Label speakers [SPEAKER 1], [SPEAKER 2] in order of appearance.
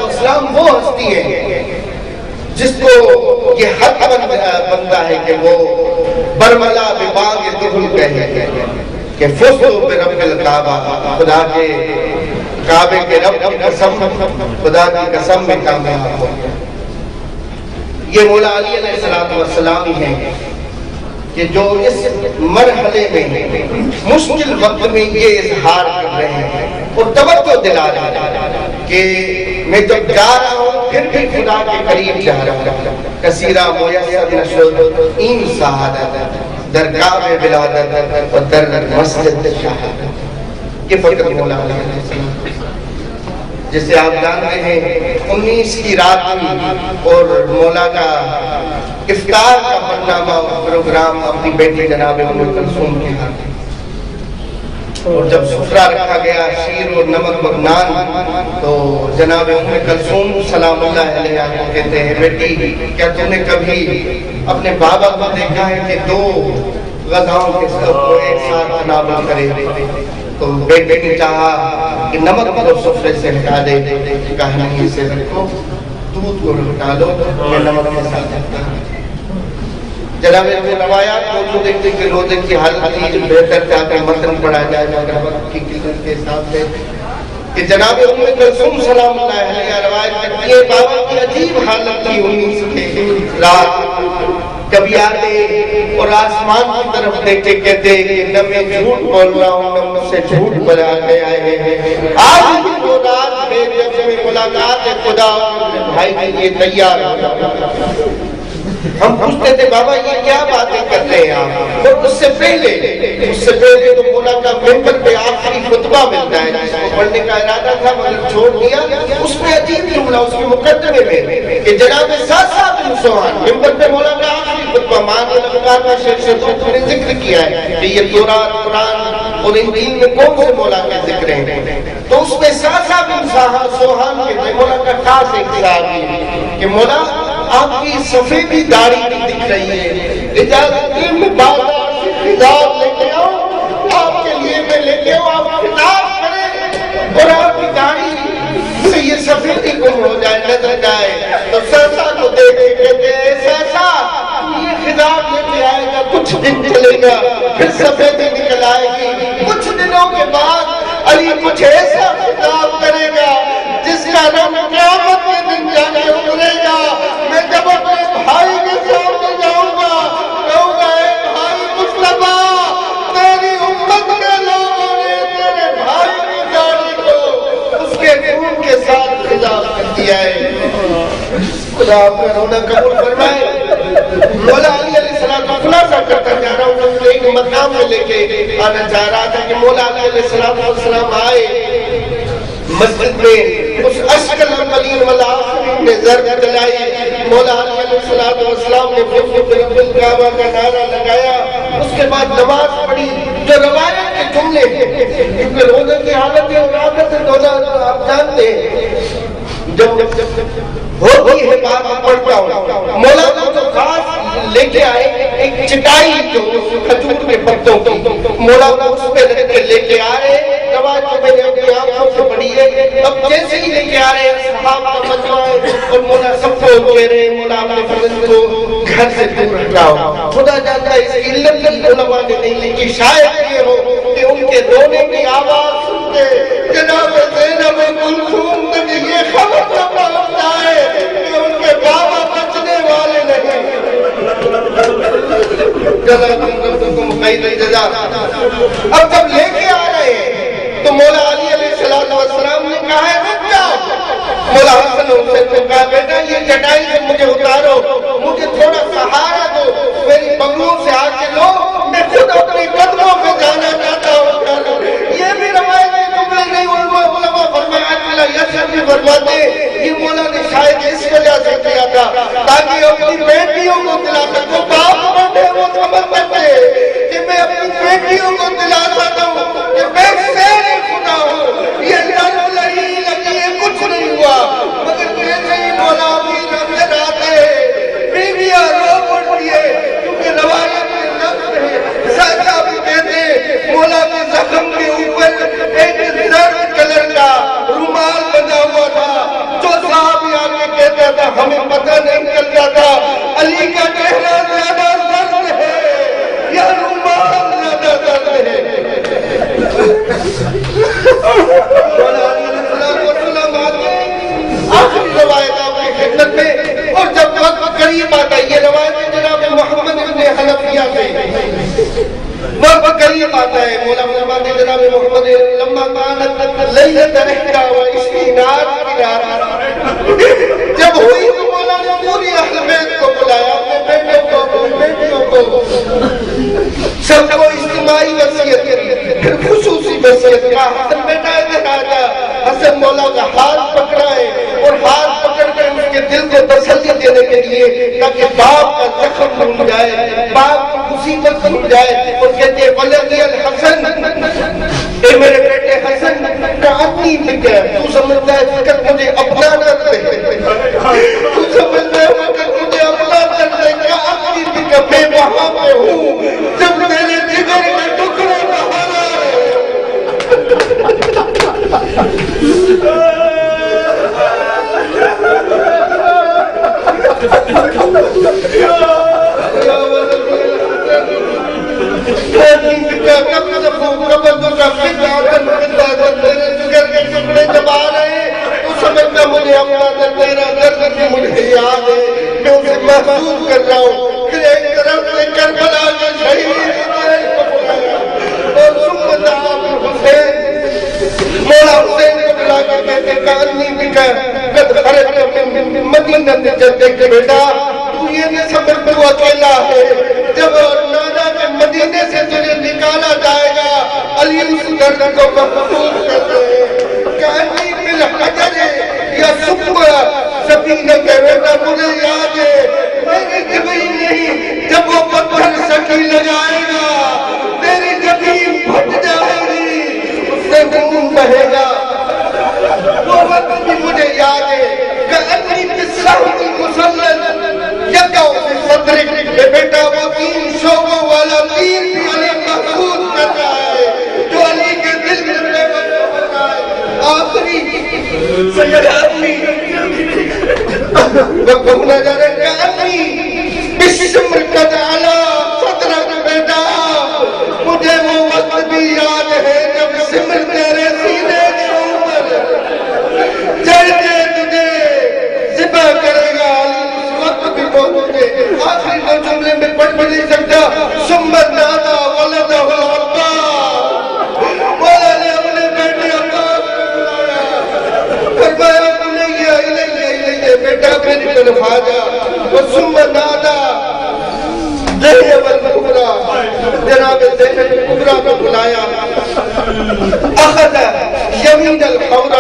[SPEAKER 1] والسلام وہ ہستی ہے جس کو یہ حق بنتا ہے کہ وہ برملا بباغ دہل کہے کہ فزت برب الکعبہ، خدا کے کعبے کے رب کی قسم، خدا کی قسم میں کامیاب ہو گیا۔ یہ مولا علی علیہ السلام ہی ہیں کہ جو اس مرحلے میں مشکل وقت میں یہ اظہار کر رہے ہیں اور توجہ دلا رہے ہیں کہ میں جب جا رہا ہوں پھر بھی خدا کے قریب جا رہا ہوں۔ کثیرہ میسر نشد این سعادت در کعبہ ولادت و در مسجد شہادت۔ یہ فقط مولا علیہ السلام جسے آپ جانتے ہیں 19 کی رات کی اور مولا کا افطار کا برنامہ پروگرام اپنی بیٹی جناب ام کلثوم کے ہاتھ، اور جب سفرہ رکھا گیا شیر اور نمک بغنان تو جناب ام کلثوم سلام اللہ علیہ کو کہتے ہیں بیٹی کیا تم نے کبھی اپنے بابا کو دیکھا ہے کہ 2 غذاؤں کے ایک ساتھ تناول کرے؟ تو بیٹے نے چاہا کہ نمک کو سفرے سے ہٹا دے، کہا نہیں اسے رکھو، دودھ کو ہٹا دو، میں نمک کے ساتھ ہٹا دوں۔ جناب روایات موجود ہیں کہ روزے کی حالت کی بہتر تھا کہ متن پڑھا جائے مگر وقت کی قلت کے حساب سے کہ جناب ام کلثوم سلام اللہ علیہ روایت کرتی ہے بابا کی عجیب حالت تھی 19 کی رات، کبھی آتے اور آسمان کی طرف دیکھتے کہتے کہ نہ میں جھوٹ بول رہا ہوں نہ مجھ سے جھوٹ بنا گیا ہے، آج بھی وہ رات ہے جب میں ملاقات خدا بھائی کے لیے تیار ہوں۔ ہم پوچھتے تھے بابا یہ کیا باتیں کرتے ہیں آپ؟ اور اس سے پہلے تو مولا کا ممبر پہ آخری خطبہ ملتا ہے جس کو پڑھنے کا ارادہ تھا مگر چھوڑ دیا۔ اس میں عجیب جملہ اس کے مقدمے میں کہ جناب ساسا بن سوہان ممبر پہ مولا کا آخری خطبہ مان الافکار کا شیخ نے ذکر کیا ہے کہ یہ تورات قرآن اور انجیل میں کون سے مولا کے ذکر ہیں، تو اس میں ساسا بن سوہان کے مولا کا خاص ایک صحابی کہ مولا آپ کی سفیدی داڑھی بھی دکھ رہی ہے، اجازت دیں میں بازار سے خطاب لے کے آؤں آپ کے لیے، میں لے کے آؤں آپ خطاب کریں اور آپ کی داڑھی سے یہ سفیدی گم ہو جائے نظر جائے۔ تو سہسا کو دیکھ کے کہتے ہیں سہسا یہ خطاب لے کے آئے گا، کچھ دن چلے گا پھر سفیدی نکل آئے گی، کچھ دنوں کے بعد علی کچھ ایسا خطاب کرے گا جس کا رنگ قیامت کے دن جا کے اترے گا۔ میں جب اپنے بھائی کے سامنے جاؤں گا کہوں گا اے بھائی مصطفیٰ تیری امت کے لوگوں نے تیرے بھائی کی داڑھی کو اس کے خون کے ساتھ خطاب کر دیا ہے۔ خدا آپ کا رونا قبول فرمائے۔ مولا علی علیہ السلام کا خلاصہ کرتا جا رہا ہوں، اس ایک مقام میں لے کے آنا چاہ رہا تھا کہ مولا علی علیہ السلام آئے مسجد میں، اس اشکل قلیل والآخرین نے ضرب دلائی، مولا علی علیہ السلام نے فزت برب الکعبہ کا نعرہ لگایا، اس کے بعد نماز پڑھی جو روایت کے جملے ہیں کیونکہ روزے کی حالت ہے اور عادت ہے روزہ آپ جانتے ہیں جب ہوتی ہے بات پڑھتا ہوں مولا کو جو خاص لے کے آئے ایک چٹائی جو کھجور کے پتوں کی، مولا کو اس پہ رکھ کے لے کے آئے، روایت کو میں نے اپنی آنکھوں سے پڑھی ہے۔ اب جیسے ہی لے کے آ رہے ہیں صحابہ کا مجمع ہے اور مولا سب کو کہہ رہے ہیں مولا اپنے فرزند کو گھر سے دور رکھاؤ، خدا جانتا ہے اس کی علت کی علماء نے نہیں لکھی، شاید یہ ہو کہ ان کے رونے کی آواز سن کے جناب زینب کلثوم تک یہ خبر نہ پہنچ جائے کہ ان کے بابا بچنے والے نہیں۔ اب جب لے کے آ رہے ہیں تو مولا علی علیہ السلام نے کہا ہے رک جاؤ، مولا حسن حسین نے کہا بیٹا یہ چٹائی سے مجھے اتارو، مجھے تھوڑا سہارا دو، میری بغلوں سے آ کے لو، میں خود اپنی قدموں پہ جانا چاہتا ہوں۔ یہ بھی روایت ہے جملے نہیں، علماء فرماتے یہ مولا نے شاید اس وجہ سے کیا تھا تاکہ اپنی بیٹیوں کو دلا سکوں، باپ بڑے وہ سمجھ سکتے کہ میں اپنی بیٹیوں کو دلا سکتا ہوں کہ میں شیر خدا ہوں، یہ لڑ لڑی لگی ہے کچھ نہیں ہوا، مگر جیسے ہی مولا بھی نظر آتے بیویاں رو پڑتی ہے کیونکہ روایت میں لفظ آخری روایت آپ کی خدمت میں، اور جب وقت قریب آتا ہے، یہ روایت جناب محمد ابن حنفیہ سے وقت قریب آتا ہے، مولا فرماتے ہیں جناب محمد لما کانت لیلۃ 21 رات کی رات جب ہوئی تو مولا نے پوری اہل بیت کو بلایا، اپنے بیٹوں کو سب کو اجتماعی وصیت کی، پھر خصوصی وصیت کا حسن بیٹا ادھر آجا، حسن مولا کا ہاتھ پکڑا ہے اور ہاتھ پکڑ کر اس کے دل کو تسلی دینے کے لیے تاکہ باپ کا زخم بھول جائے، باپ کی مصیبت بھول جائے، اور کہتے ہیں ولدی الحسن، اے میرے بیٹے حسن کا اپنی فکر، تو سمجھتا ہے فکر مجھے اپنا کر دے، تو سمجھتا ہے فکر مجھے اپنا کر دے، کیا اپنی فکر میں وہاں پہ ہوں جب میرے جگر میں ٹکڑے بہانا ہے۔ مجھے اپنا تیرا درد بھی مجھے یاد ہے، میں اسے محسوس کر رہا ہوں، پھر ایک طرف سے کربلا کے شہید اور سمت آپ حسین، مولا حسین کو بلا کے کہتے کہانی بکر قد خرج من مدینہ جدے کے بیٹا، تو یہ نہ سمجھ تو اکیلا ہے، جب نانا کے مدینے سے تجھے نکالا جائے گا، علی اس درد کو محسوس کرتے ہیں، کہانی بالحجر یا صبح سفینہ کے بیٹا مجھے یاد ہے، میری جبین نہیں جب وہ پتھر سکی لگائے گا، میری جبین پھٹ جائے گی، اس سے خون بہے گا، وہ وقت بھی مجھے یاد ہے کہ اتنی بساحت المسلط یکاؤ سے صدرک کہ بیٹا وہ 3 شعبوں والا تیر بھی علی محفوظ کر رہا ہے جو علی کے دل میں بے وجہ ہوتا ہے۔ آخری سید آدمی وقت نظر کہانی بشمر قد علا صدرک بیٹا، مجھے وہ وقت بھی یاد ہے جب سمر تیرے سینے کے اوپر چڑھ کے تجھے ذبح کرے گا، اس وقت بھی پہنچے۔ آخری 2 جملے میں پڑھ بھی نہیں سکتا، سمت نادا ولدہ العباس، مولا نے اپنے بیٹے عباس کو بلایا، فرمایا بنیہ الیہ بیٹا میری طرف آجا، وسمت نادا زینب الکبریٰ، جناب زینب الکبریٰ کو بلایا، اخذ یمین الحور